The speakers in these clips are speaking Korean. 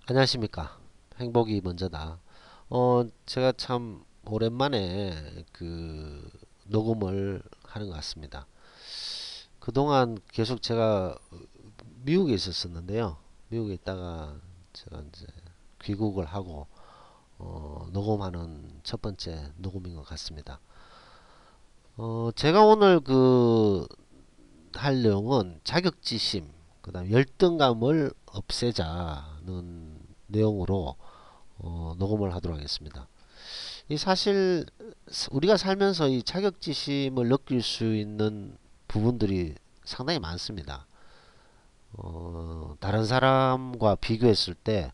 안녕하십니까. 행복이 먼저다. 제가 참 오랜만에 녹음을 하는 것 같습니다. 그동안 계속 제가 미국에 있었었는데요. 미국에 있다가 제가 이제 귀국을 하고 녹음하는 첫 번째 녹음인 것 같습니다. 제가 오늘 할 내용은 자격지심, 그다음 열등감을 없애자는 내용으로 녹음을 하도록 하겠습니다. 이 사실 우리가 살면서 이 자격지심을 느낄 수 있는 부분들이 상당히 많습니다. 다른 사람과 비교했을 때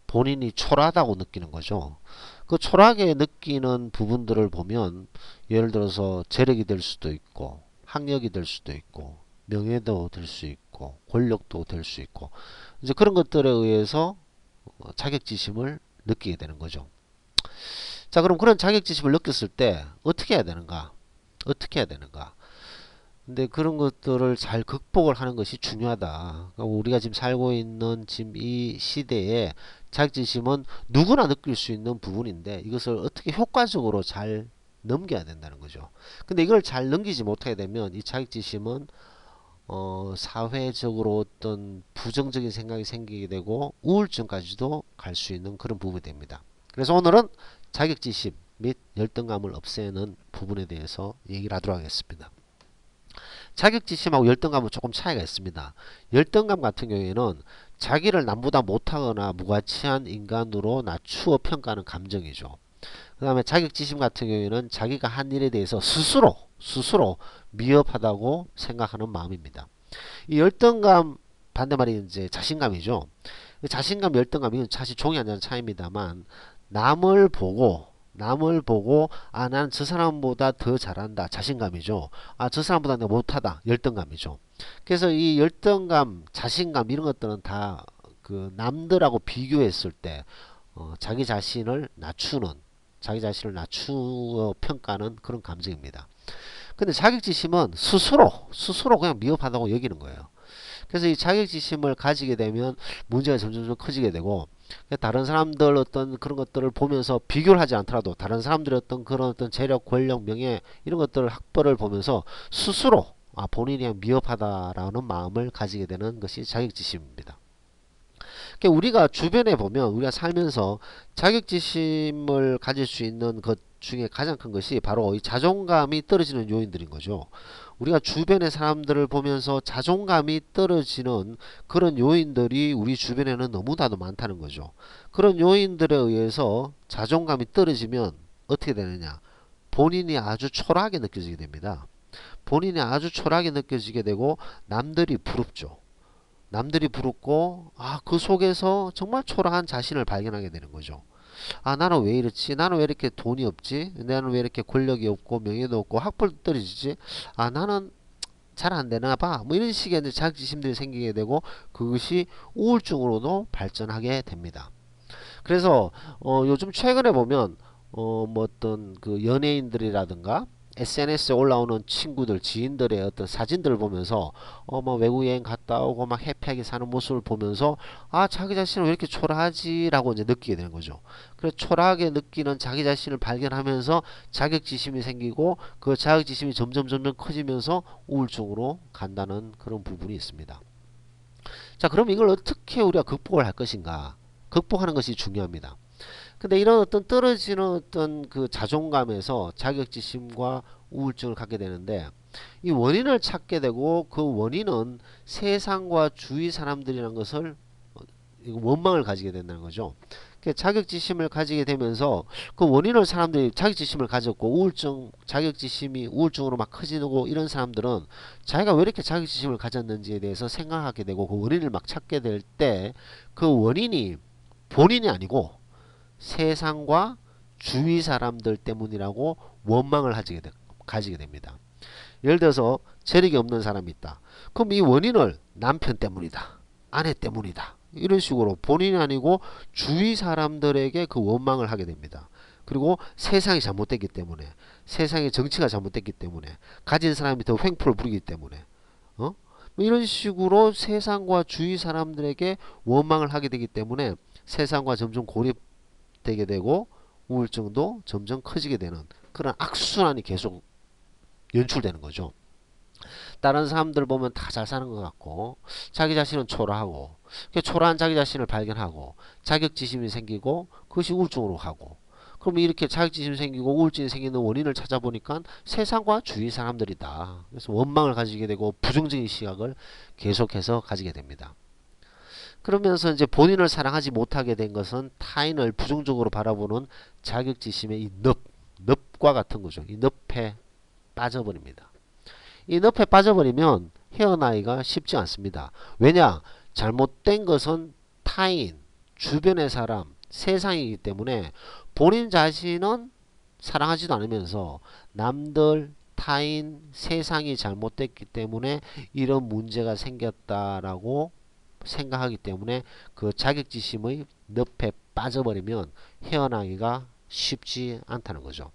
본인이 초라하다고 느끼는 거죠. 그 초라하게 느끼는 부분들을 보면 예를 들어서 재력이 될 수도 있고 학력이 될 수도 있고 명예도 될 수 있고 권력도 될 수 있고 이제 그런 것들에 의해서 자격지심을 느끼게 되는 거죠. 자, 그럼 그런 자격지심을 느꼈을 때 어떻게 해야 되는가? 어떻게 해야 되는가? 근데 그런 것들을 잘 극복을 하는 것이 중요하다. 그러니까 우리가 지금 살고 있는 지금 이 시대에 자격지심은 누구나 느낄 수 있는 부분인데 이것을 어떻게 효과적으로 잘 넘겨야 된다는 거죠. 근데 이걸 잘 넘기지 못하게 되면 이 자격지심은 사회적으로 어떤 부정적인 생각이 생기게 되고 우울증까지도 갈 수 있는 그런 부분이 됩니다. 그래서 오늘은 자격지심 및 열등감을 없애는 부분에 대해서 얘기를 하도록 하겠습니다. 자격지심하고 열등감은 조금 차이가 있습니다. 열등감 같은 경우에는 자기를 남보다 못하거나 무가치한 인간으로 낮추어 평가하는 감정이죠. 그 다음에 자격지심 같은 경우에는 자기가 한 일에 대해서 스스로 미흡하다고 생각하는 마음입니다. 이 열등감 반대말이 이제 자신감이죠. 자신감, 열등감 이건 사실 종이 안 되는 차이입니다만 남을 보고 아 나는 저 사람보다 더 잘한다 자신감이죠. 아 저 사람보다 내가 못하다 열등감이죠. 그래서 이 열등감, 자신감 이런 것들은 다 그 남들하고 비교했을 때 자기 자신을 낮추는 자기 자신을 낮추어 평가하는 그런 감정입니다. 근데 자격지심은 스스로 그냥 미흡하다고 여기는 거예요. 그래서 이 자격지심을 가지게 되면 문제가 점점 커지게 되고 다른 사람들 어떤 그런 것들을 보면서 비교를 하지 않더라도 다른 사람들의 어떤 그런 어떤 재력, 권력, 명예 이런 것들 학벌을 보면서 스스로 본인이 그냥 미흡하다라는 마음을 가지게 되는 것이 자격지심입니다. 그러니까 우리가 주변에 보면 우리가 살면서 자격지심을 가질 수 있는 것 중에 가장 큰 것이 바로 이 자존감이 떨어지는 요인들인 거죠. 우리가 주변의 사람들을 보면서 자존감이 떨어지는 그런 요인들이 우리 주변에는 너무나도 많다는 거죠. 그런 요인들에 의해서 자존감이 떨어지면 어떻게 되느냐? 본인이 아주 초라하게 느껴지게 됩니다. 본인이 아주 초라하게 느껴지게 되고 남들이 부럽죠. 남들이 부럽고 그 속에서 정말 초라한 자신을 발견하게 되는 거죠. 나는 왜 이렇지? 나는 왜 이렇게 돈이 없지? 나는 왜 이렇게 권력이 없고 명예도 없고 학벌도 떨어지지? 나는 잘 안 되나 봐. 뭐 이런 식의 자격지심들이 생기게 되고 그것이 우울증으로도 발전하게 됩니다. 그래서 요즘 최근에 보면 뭐 어떤 그 연예인들이라든가 SNS에 올라오는 친구들, 지인들의 어떤 사진들을 보면서 뭐 외국 여행 갔다 오고 막 해피하게 사는 모습을 보면서 자기 자신은 왜 이렇게 초라하지라고 이제 느끼게 되는 거죠. 그래서 초라하게 느끼는 자기 자신을 발견하면서 자격지심이 생기고 그 자격지심이 점점 커지면서 우울증으로 간다는 그런 부분이 있습니다. 자, 그럼 이걸 어떻게 우리가 극복을 할 것인가? 극복하는 것이 중요합니다. 근데 이런 어떤 떨어지는 어떤 그 자존감에서 자격지심과 우울증을 갖게 되는데 이 원인을 찾게 되고 그 원인은 세상과 주위 사람들이라는 것을 원망을 가지게 된다는 거죠. 자격지심을 가지게 되면서 그 원인을 사람들이 자격지심을 가졌고 자격지심이 우울증으로 막 커지고 이런 사람들은 자기가 왜 이렇게 자격지심을 가졌는지에 대해서 생각하게 되고 그 원인을 막 찾게 될 때 그 원인이 본인이 아니고 세상과 주위 사람들 때문이라고 원망을 가지게 됩니다. 예를 들어서 재력이 없는 사람이 있다. 그럼 이 원인을 남편 때문이다. 아내 때문이다. 이런 식으로 본인이 아니고 주위 사람들에게 그 원망을 하게 됩니다. 그리고 세상이 잘못됐기 때문에 세상의 정치가 잘못됐기 때문에 가진 사람이 더 횡포를 부리기 때문에 뭐 뭐 이런 식으로 세상과 주위 사람들에게 원망을 하게 되기 때문에 세상과 점점 고립되게 되고 우울증도 점점 커지게 되는 그런 악순환이 계속 연출되는 거죠. 다른 사람들 보면 다 잘 사는 것 같고 자기 자신은 초라하고 초라한 자기 자신을 발견하고 자격지심이 생기고 그것이 우울증으로 가고 그럼 이렇게 자격지심이 생기고 우울증이 생기는 원인을 찾아보니까 세상과 주위 사람들이다. 그래서 원망을 가지게 되고 부정적인 시각을 계속해서 가지게 됩니다. 그러면서 이제 본인을 사랑하지 못하게 된 것은 타인을 부정적으로 바라보는 자격지심의 이 늪과 같은 거죠. 이 늪에 빠져버립니다. 이 늪에 빠져버리면 헤어나기가 쉽지 않습니다. 왜냐? 잘못된 것은 타인, 주변의 사람, 세상이기 때문에 본인 자신은 사랑하지도 않으면서 남들, 타인, 세상이 잘못됐기 때문에 이런 문제가 생겼다라고 생각하기 때문에 그 자격지심의 늪에 빠져버리면 헤어나기가 쉽지 않다는 거죠.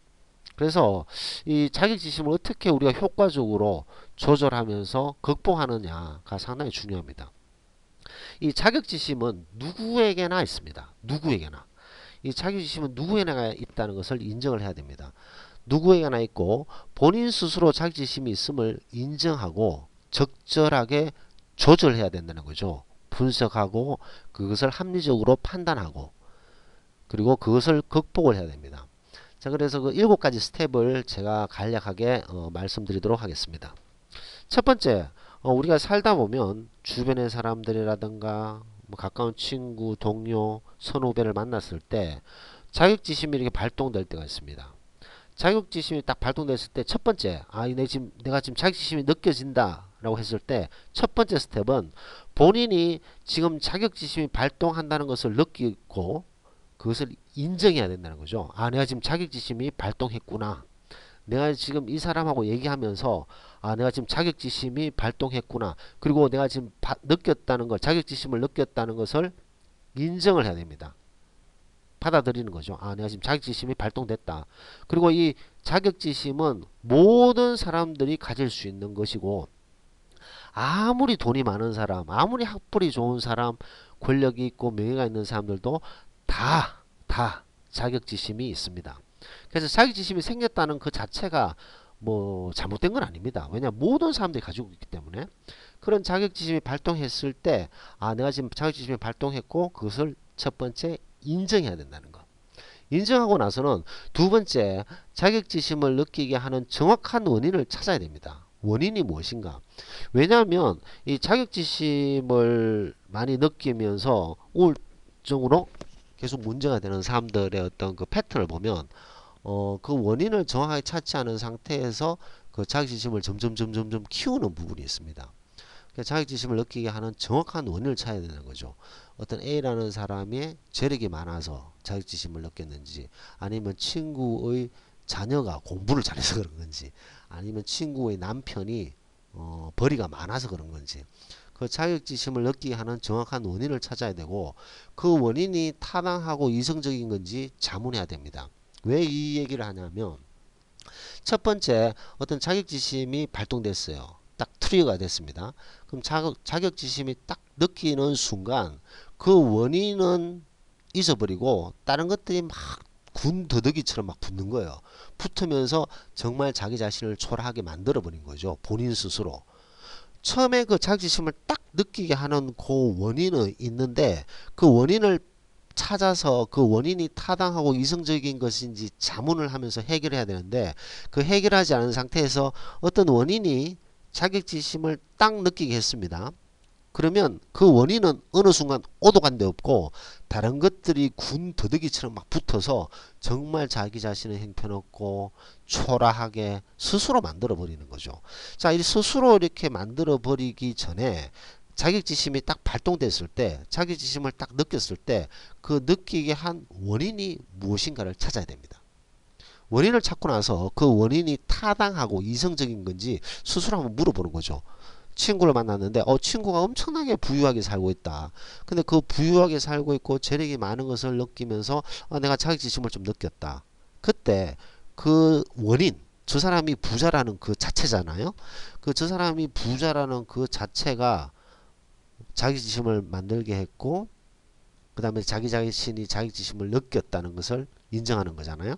그래서 이 자격지심을 어떻게 우리가 효과적으로 조절하면서 극복하느냐가 상당히 중요합니다. 이 자격지심은 누구에게나 있습니다. 누구에게나. 이 자격지심은 누구에게나 있다는 것을 인정을 해야 됩니다. 누구에게나 있고 본인 스스로 자격지심이 있음을 인정하고 적절하게 조절해야 된다는 거죠. 분석하고 그것을 합리적으로 판단하고 그리고 그것을 극복을 해야 됩니다. 자, 그래서 그 7가지 스텝을 제가 간략하게 말씀드리도록 하겠습니다. 첫 번째, 우리가 살다 보면 주변의 사람들이라든가 뭐 가까운 친구, 동료, 선후배를 만났을 때 자격지심이 이렇게 발동될 때가 있습니다. 자격지심이 딱 발동됐을 때 첫 번째, 내가 지금 자격지심이 느껴진다 라고 했을 때 첫 번째 스텝은 본인이 지금 자격지심이 발동한다는 것을 느끼고 그것을 인정해야 된다는 거죠. 아, 내가 지금 자격지심이 발동했구나. 내가 지금 이 사람하고 얘기하면서 내가 지금 자격지심이 발동했구나. 그리고 내가 지금 느꼈다는 것, 자격지심을 느꼈다는 것을 인정을 해야 됩니다. 받아들이는 거죠. 내가 지금 자격지심이 발동됐다. 그리고 이 자격지심은 모든 사람들이 가질 수 있는 것이고 아무리 돈이 많은 사람, 아무리 학벌이 좋은 사람, 권력이 있고 명예가 있는 사람들도 다 자격지심이 있습니다. 그래서 자격지심이 생겼다는 그 자체가 뭐 잘못된 건 아닙니다. 왜냐하면 모든 사람들이 가지고 있기 때문에 그런 자격지심이 발동했을 때 내가 지금 자격지심이 발동했고 그것을 첫 번째 인정해야 된다는 것. 인정하고 나서는 두 번째 자격지심을 느끼게 하는 정확한 원인을 찾아야 됩니다. 원인이 무엇인가? 왜냐하면 이 자격지심을 많이 느끼면서 우울증으로 계속 문제가 되는 사람들의 어떤 그 패턴을 보면 그 원인을 정확하게 찾지 않은 상태에서 그 자격지심을 점점 키우는 부분이 있습니다. 자격지심을 느끼게 하는 정확한 원인을 찾아야 되는 거죠. 어떤 A라는 사람의 재력이 많아서 자격지심을 느꼈는지 아니면 친구의 자녀가 공부를 잘해서 그런 건지 아니면 친구의 남편이 벌이가 많아서 그런 건지 그 자격지심을 느끼게 하는 정확한 원인을 찾아야 되고 그 원인이 타당하고 이성적인 건지 자문해야 됩니다. 왜 이 얘기를 하냐면 첫 번째 어떤 자격지심이 발동됐어요. 딱 트리거가 됐습니다. 그럼 자격지심이 딱 느끼는 순간 그 원인은 잊어버리고 다른 것들이 막 군더더기처럼 막 붙는 거예요. 붙으면서 정말 자기 자신을 초라하게 만들어 버린 거죠. 본인 스스로. 처음에 그 자격지심을 딱 느끼게 하는 그 원인은 있는데 그 원인을 찾아서 그 원인이 타당하고 이성적인 것인지 자문을 하면서 해결해야 되는데 그 해결하지 않은 상태에서 어떤 원인이 자격지심을 딱 느끼게 했습니다. 그러면 그 원인은 어느 순간 오도 간데 없고 다른 것들이 군더더기처럼 막 붙어서 정말 자기 자신의 형편없고 초라하게 스스로 만들어 버리는 거죠. 자, 이 스스로 이렇게 만들어 버리기 전에 자격지심이 딱 발동됐을 때 자격지심을 딱 느꼈을 때 그 느끼게 한 원인이 무엇인가를 찾아야 됩니다. 원인을 찾고 나서 그 원인이 타당하고 이성적인 건지 스스로 한번 물어보는 거죠. 친구를 만났는데 친구가 엄청나게 부유하게 살고 있다. 근데 그 부유하게 살고 있고 재력이 많은 것을 느끼면서 내가 자격지심을 좀 느꼈다. 그때 그 원인 저 사람이 부자라는 그 자체잖아요. 저 사람이 부자라는 그 자체가 자격지심을 만들게 했고, 그 다음에 자기 자신이 자격지심을 느꼈다는 것을 인정하는 거잖아요.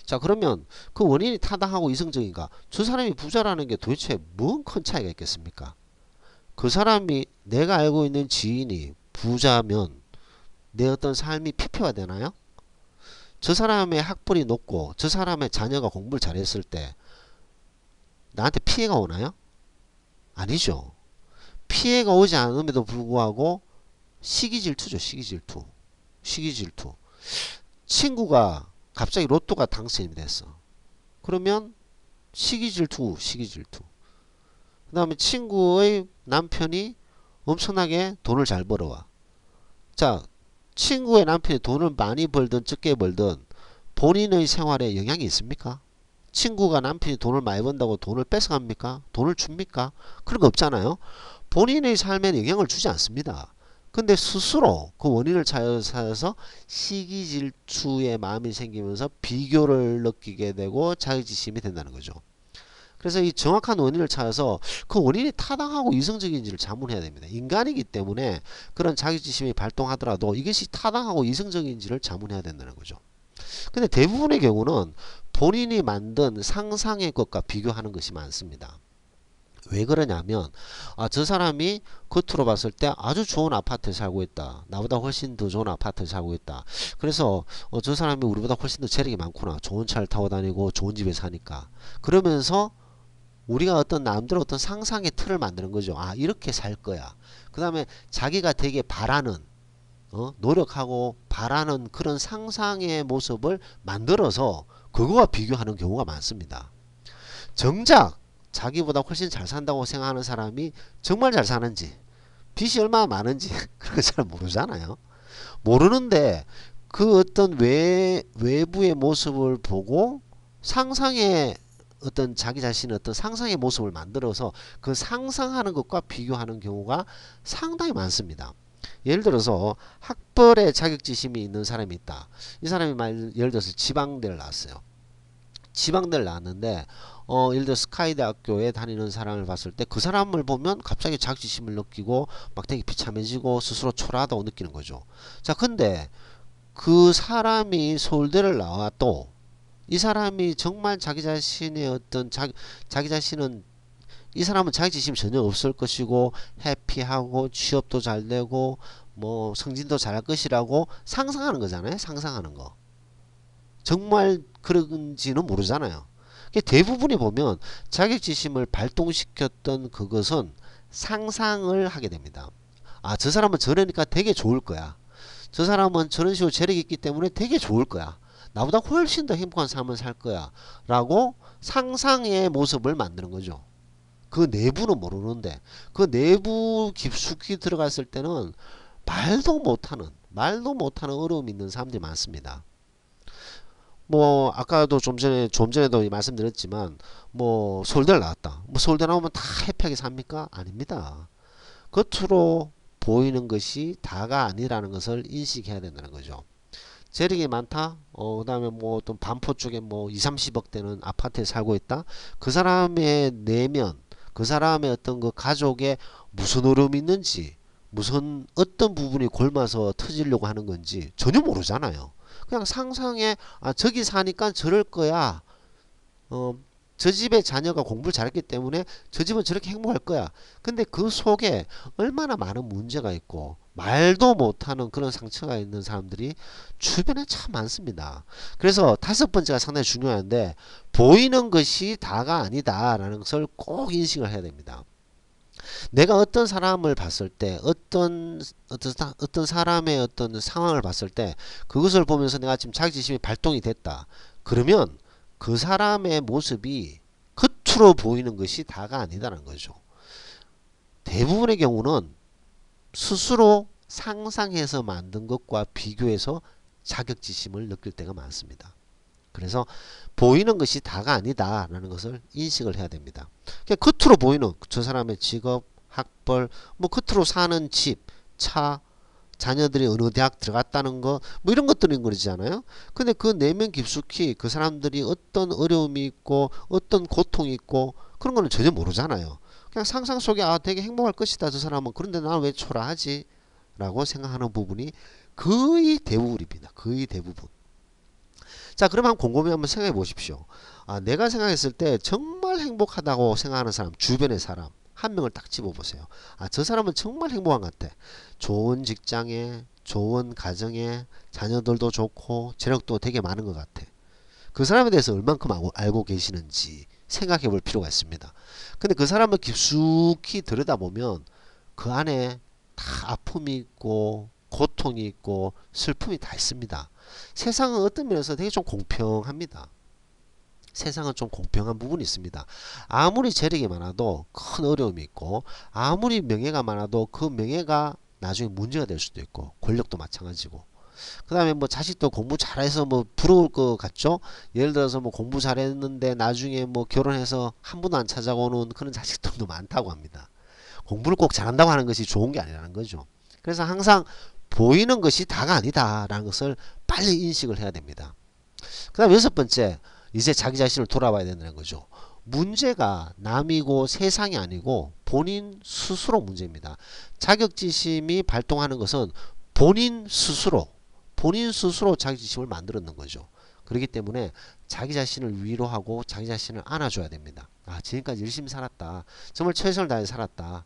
자, 그러면 그 원인이 타당하고 이성적인가? 저 사람이 부자라는 게 도대체 뭔 큰 차이가 있겠습니까? 그 사람이, 내가 알고 있는 지인이 부자면 내 어떤 삶이 피폐화되나요? 저 사람의 학벌이 높고 저 사람의 자녀가 공부를 잘했을 때 나한테 피해가 오나요? 아니죠. 피해가 오지 않음에도 불구하고 시기질투죠. 시기질투. 시기질투. 친구가 갑자기 로또가 당첨이 됐어. 그러면 시기질투. 시기질투. 그 다음에 친구의 남편이 엄청나게 돈을 잘 벌어와. 자, 친구의 남편이 돈을 많이 벌든 적게 벌든 본인의 생활에 영향이 있습니까? 친구가 남편이 돈을 많이 번다고 돈을 뺏어갑니까? 돈을 줍니까? 그런 거 없잖아요. 본인의 삶에 영향을 주지 않습니다. 근데 스스로 그 원인을 찾아서 시기질투의 마음이 생기면서 비교를 느끼게 되고 자격지심이 된다는 거죠. 그래서 이 정확한 원인을 찾아서 그 원인이 타당하고 이성적인지를 자문해야 됩니다. 인간이기 때문에 그런 자격지심이 발동하더라도 이것이 타당하고 이성적인지를 자문해야 된다는 거죠. 근데 대부분의 경우는 본인이 만든 상상의 것과 비교하는 것이 많습니다. 왜 그러냐면 저 사람이 겉으로 봤을 때 아주 좋은 아파트에 살고 있다. 나보다 훨씬 더 좋은 아파트에 살고 있다. 그래서 저 사람이 우리보다 훨씬 더 재력이 많구나. 좋은 차를 타고 다니고 좋은 집에 사니까. 그러면서 우리가 어떤 남들의 어떤 상상의 틀을 만드는 거죠. 이렇게 살 거야. 그 다음에 자기가 되게 바라는 노력하고 바라는 그런 상상의 모습을 만들어서 그거와 비교하는 경우가 많습니다. 정작 자기보다 훨씬 잘 산다고 생각하는 사람이 정말 잘 사는지 빚이 얼마나 많은지 그런 거 잘 모르잖아요. 모르는데 그 어떤 외부의 모습을 보고 상상의 어떤 자기 자신의 어떤 상상의 모습을 만들어서 그 상상하는 것과 비교하는 경우가 상당히 많습니다. 예를 들어서 학벌에 자격지심이 있는 사람이 있다. 이 사람이 예를 들어서 지방대를 나왔어요. 지방대를 나왔는데 예를 들어 스카이 대학교에 다니는 사람을 봤을 때 그 사람을 보면 갑자기 자격지심을 느끼고 막 되게 비참해지고 스스로 초라하다고 느끼는 거죠. 자, 근데 그 사람이 서울대를 나와도 이 사람이 정말 자기 자신의 어떤 자기 자신은 이 사람은 자격지심이 전혀 없을 것이고 해피하고 취업도 잘 되고 뭐 승진도 잘할 것이라고 상상하는 거잖아요. 상상하는 거. 정말 그런지는 모르잖아요. 대부분이 보면 자격지심을 발동시켰던 그것은 상상을 하게 됩니다. 저 사람은 저러니까 되게 좋을 거야. 저 사람은 저런 식으로 재력이 있기 때문에 되게 좋을 거야. 나보다 훨씬 더 행복한 삶을 살 거야. 라고 상상의 모습을 만드는 거죠. 그 내부는 모르는데 그 내부 깊숙이 들어갔을 때는 말도 못하는 어려움이 있는 사람들이 많습니다. 뭐 아까도 좀 전에도 말씀드렸지만 뭐 서울대를 나왔다. 뭐 서울대 나오면 다 해피하게 삽니까? 아닙니다. 겉으로 보이는 것이 다가 아니라는 것을 인식해야 된다는 거죠. 재력이 많다. 그 다음에 뭐 어떤 반포 쪽에 뭐 2, 30억 되는 아파트에 살고 있다. 그 사람의 내면, 그 사람의 어떤 그 가족에 무슨 어려움이 있는지, 무슨 어떤 부분이 골마서 터지려고 하는 건지 전혀 모르잖아요. 그냥 상상에 저기 사니까 저럴 거야. 저 집에 자녀가 공부를 잘했기 때문에 저 집은 저렇게 행복할 거야. 근데 그 속에 얼마나 많은 문제가 있고 말도 못하는 그런 상처가 있는 사람들이 주변에 참 많습니다. 그래서 다섯 번째가 상당히 중요한데 보이는 것이 다가 아니다라는 것을 꼭 인식을 해야 됩니다. 내가 어떤 사람을 봤을 때 어떤 사람의 어떤 상황을 봤을 때 그것을 보면서 내가 지금 자격지심이 발동이 됐다. 그러면 그 사람의 모습이 겉으로 보이는 것이 다가 아니다라는 거죠. 대부분의 경우는 스스로 상상해서 만든 것과 비교해서 자격지심을 느낄 때가 많습니다. 그래서 보이는 것이 다가 아니다라는 것을 인식을 해야 됩니다. 겉으로 보이는 저 사람의 직업, 학벌, 뭐 겉으로 사는 집, 차, 자녀들이 어느 대학 들어갔다는 거 뭐 이런 것들인 거잖아요. 근데 그 내면 깊숙이 그 사람들이 어떤 어려움이 있고 어떤 고통이 있고 그런 거는 전혀 모르잖아요. 그냥 상상 속에 아 되게 행복할 것이다 저 사람은. 그런데 나는 왜 초라하지? 라고 생각하는 부분이 거의 대부분입니다. 거의 대부분. 자, 그럼 곰곰이 한번 생각해 보십시오. 아, 내가 생각했을 때 정말 행복하다고 생각하는 사람, 주변의 사람 한 명을 딱 집어보세요. 아, 저 사람은 정말 행복한 것 같아. 좋은 직장에, 좋은 가정에, 자녀들도 좋고, 재력도 되게 많은 것 같아. 그 사람에 대해서 얼만큼 알고 계시는지 생각해 볼 필요가 있습니다. 근데 그 사람을 깊숙이 들여다보면 그 안에 다 아픔이 있고, 고통이 있고, 슬픔이 다 있습니다. 세상은 어떤 면에서 되게 좀 공평합니다. 세상은 좀 공평한 부분이 있습니다. 아무리 재력이 많아도 큰 어려움이 있고 아무리 명예가 많아도 그 명예가 나중에 문제가 될 수도 있고 권력도 마찬가지고 그 다음에 뭐 자식도 공부 잘해서 뭐 부러울 것 같죠? 예를 들어서 뭐 공부 잘했는데 나중에 뭐 결혼해서 한 번도 안 찾아오는 그런 자식들도 많다고 합니다. 공부를 꼭 잘한다고 하는 것이 좋은 게 아니라는 거죠. 그래서 항상 보이는 것이 다가 아니다라는 것을 빨리 인식을 해야 됩니다. 그 다음 여섯 번째, 이제 자기 자신을 돌아봐야 된다는 거죠. 문제가 남이고 세상이 아니고 본인 스스로 문제입니다. 자격지심이 발동하는 것은 본인 스스로 자격지심을 만들었는 거죠. 그렇기 때문에 자기 자신을 위로하고 자기 자신을 안아줘야 됩니다. 아, 지금까지 열심히 살았다. 정말 최선을 다해 살았다.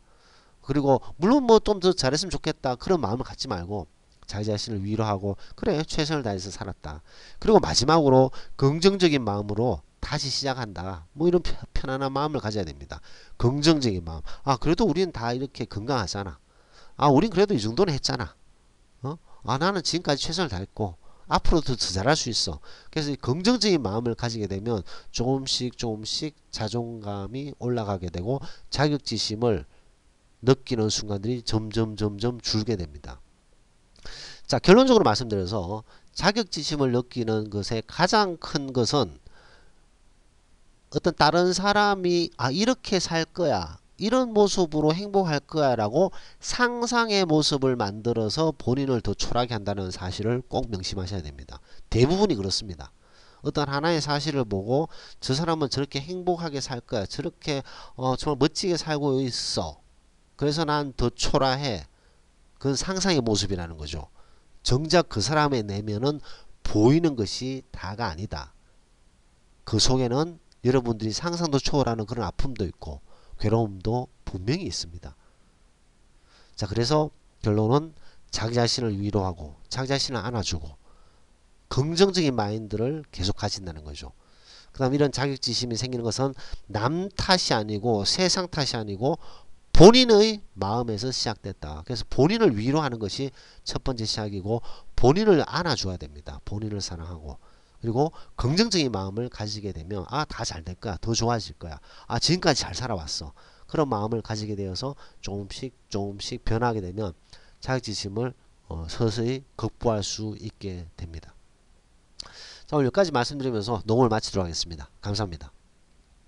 그리고 물론 뭐 좀 더 잘했으면 좋겠다. 그런 마음을 갖지 말고 자기 자신을 위로하고 그래 최선을 다해서 살았다. 그리고 마지막으로 긍정적인 마음으로 다시 시작한다. 뭐 이런 편안한 마음을 가져야 됩니다. 긍정적인 마음. 아 그래도 우리는 다 이렇게 건강하잖아. 아 우린 그래도 이 정도는 했잖아. 어? 아 나는 지금까지 최선을 다했고 앞으로도 더 잘할 수 있어. 그래서 이 긍정적인 마음을 가지게 되면 조금씩 자존감이 올라가게 되고 자격지심을 느끼는 순간들이 점점 줄게 됩니다. 자, 결론적으로 말씀드려서 자격지심을 느끼는 것의 가장 큰 것은 어떤 다른 사람이 아 이렇게 살 거야 이런 모습으로 행복할 거야 라고 상상의 모습을 만들어서 본인을 더 초라하게 한다는 사실을 꼭 명심하셔야 됩니다. 대부분이 그렇습니다. 어떤 하나의 사실을 보고 저 사람은 저렇게 행복하게 살 거야 저렇게 정말 멋지게 살고 있어 그래서 난 더 초라해. 그건 상상의 모습이라는 거죠. 정작 그 사람의 내면은 보이는 것이 다가 아니다. 그 속에는 여러분들이 상상도 초월하는 그런 아픔도 있고 괴로움도 분명히 있습니다. 자, 그래서 결론은 자기 자신을 위로하고 자기 자신을 안아주고 긍정적인 마인드를 계속 가진다는 거죠. 그 다음 이런 자격지심이 생기는 것은 남 탓이 아니고 세상 탓이 아니고 본인의 마음에서 시작됐다. 그래서 본인을 위로하는 것이 첫 번째 시작이고 본인을 안아줘야 됩니다. 본인을 사랑하고 그리고 긍정적인 마음을 가지게 되면 아, 다 잘 될 거야. 더 좋아질 거야. 아, 지금까지 잘 살아왔어. 그런 마음을 가지게 되어서 조금씩 변하게 되면 자격지심을 서서히 극복할 수 있게 됩니다. 자, 오늘 여기까지 말씀드리면서 녹음을 마치도록 하겠습니다. 감사합니다.